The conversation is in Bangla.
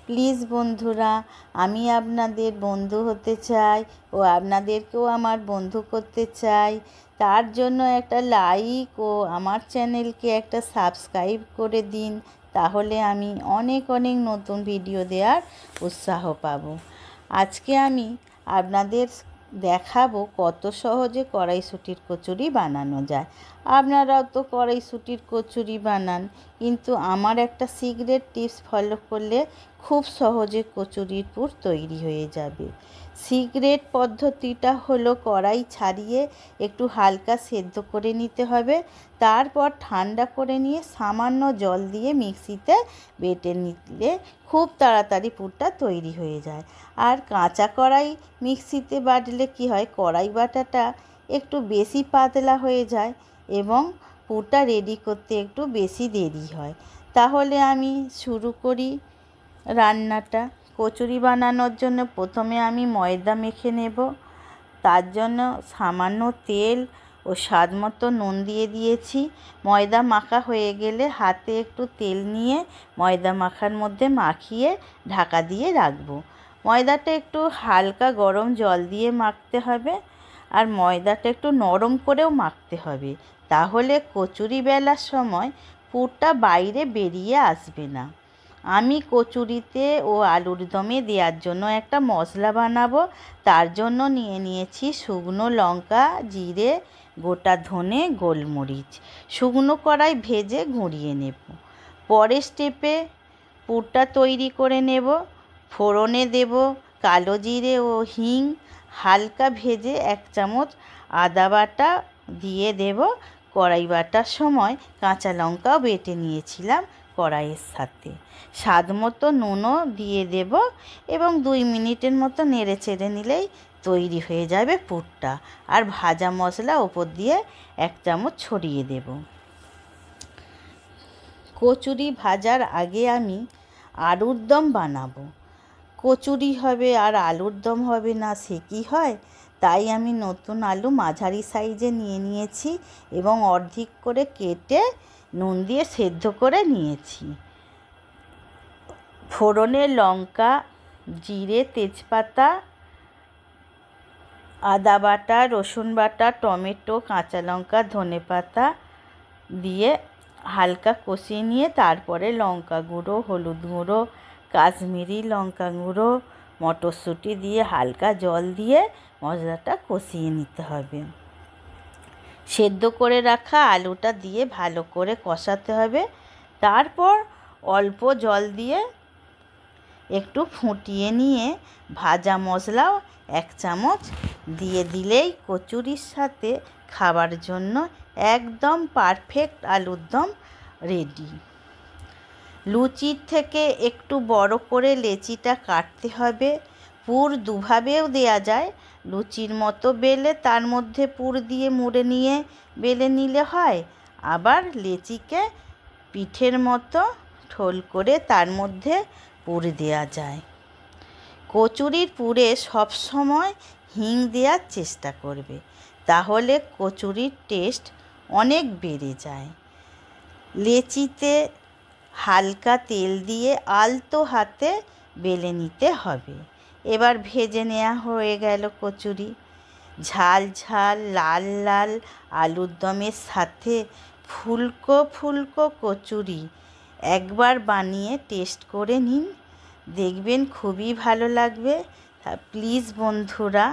প্লিজ বন্ধুরা, আমি আপনাদের বন্ধু হতে চাই ও আপনাদেরকেও আমার বন্ধু করতে চাই। তার জন্য একটা লাইক ও আমার চ্যানেলকে একটা সাবস্ক্রাইব করে দিন, তাহলে আমি অনেক অনেক নতুন ভিডিও দেওয়ার উৎসাহ পাব। আজকে আমি আপনাদের দেখাবো কত সহজে কড়াইশুঁটির কচুরি বানানো যায়। আপনারাও তো কড়াইশুঁটির কচুরি বানান, কিন্তু আমার একটা সিক্রেট টিপস ফলো করলে খুব সহজে কচুরির পুর তৈরি হয়ে যাবে। সিক্রেট পদ্ধতিটা হলো কড়াই ছাড়িয়ে একটু হালকা সেদ্ধ করে নিতে হবে, তারপর ঠান্ডা করে নিয়ে সামান্য জল দিয়ে মিক্সিতে বেটে নিলে খুব তাড়াতাড়ি পুরটা তৈরি হয়ে যায়। আর কাঁচা কড়াই মিক্সিতে বাটলে কি হয়, কড়াই বাটাটা একটু বেশি পাতলা হয়ে যায় এবং পুরটা রেডি করতে একটু বেশি দেরি হয়। তাহলে আমি শুরু করি রান্নাটা। কচুরি বানানোর জন্য প্রথমে আমি ময়দা মেখে নেব। তার জন্য সামান্য তেল ও স্বাদ মতো নুন দিয়ে দিয়েছি। ময়দা মাখা হয়ে গেলে হাতে একটু তেল নিয়ে ময়দা মাখার মধ্যে মাখিয়ে ঢাকা দিয়ে রাখবো। ময়দাটা একটু হালকা গরম জল দিয়ে মাখতে হবে, আর ময়দাটা একটু নরম করেও মাখতে হবে, তাহলে কচুরি বেলার সময় পুরটা বাইরে বেরিয়ে আসবে না। আমি কচুরিতে ও আলুর দমে দেওয়ার জন্য একটা মশলা বানাবো। তার জন্য নিয়েছি শুকনো লঙ্কা, জিরে, গোটা ধনে, গোলমরিচ। শুকনো কড়াই ভেজে গুঁড়িয়ে নেব। পরের স্টেপে পুরটা তৈরি করে নেব। ফোড়নে দেব কালো জিরে ও হিং। হালকা ভেজে 1 চামচ আদা বাটা দিয়ে দেব। কড়াই বাটার সময় কাঁচা লঙ্কাও বেটে নিয়েছিলাম কড়াইয়ের সাথে। স্বাদ মতো নুনও দিয়ে দেব এবং 2 মিনিটের মতো নেড়ে চেড়ে নিলেই তৈরি হয়ে যাবে পুরটা। আর ভাজা মশলা ওপর দিয়ে 1 চামচ ছড়িয়ে দেব। কচুরি ভাজার আগে আমি আলুর দম বানাবো। কচুরি হবে আর আলুর দম হবে না, সে কি হয়? তাই আমি নতুন আলু মাঝারি সাইজে নিয়েছি এবং অর্ধেক করে কেটে নুন দিয়ে সেদ্ধ করে নিয়েছি। ফোড়নে লঙ্কা, জিরে, তেজপাতা, আদা বাটা, রসুন বাটা, টমেটো, কাঁচা লঙ্কা, ধনেপাতা দিয়ে হালকা কষিয়ে নিয়ে তারপরে লঙ্কা গুঁড়ো, হলুদ গুঁড়ো, কাশ্মীরি লঙ্কা গুঁড়ো, মটরশুঁটি দিয়ে হালকা জল দিয়ে মশলাটা কষিয়ে নিতে হবে। সেদ্ধ করে রাখা আলুটা দিয়ে ভালো করে কষাতে হবে। তারপর অল্প জল দিয়ে একটু ফুটিয়ে নিয়ে ভাজা মশলাও 1 চামচ দিয়ে দিলেই কচুরির সাথে খাবার জন্য একদম পারফেক্ট আলুর দম রেডি। লুচির থেকে একটু বড় করে লেচিটা কাটতে হবে। পুর দুভাবেও দেয়া যায়। লুচির মতো বেলে তার মধ্যে পুর দিয়ে মুড়ে নিয়ে বেলে নিলে হয়, আবার লেচিকে পিঠের মতো ঠোল করে তার মধ্যে পুর দেয়া যায়। কচুরির পুরে সবসময় হিং দেওয়ার চেষ্টা করবে, তাহলে কচুরির টেস্ট অনেক বেড়ে যায়। লেচিতে হালকা তেল দিয়ে আলতো হাতে বেলে নিতে হবে। এবার ভেজে নেওয়া হয়ে গেল কচুরি। ঝাল ঝাল লাল লাল আলুর দমের সাথে ফুলকো ফুলকো কচুরি একবার বানিয়ে টেস্ট করে নিন, দেখবেন খুবই ভালো লাগবে। প্লিজ বন্ধুরা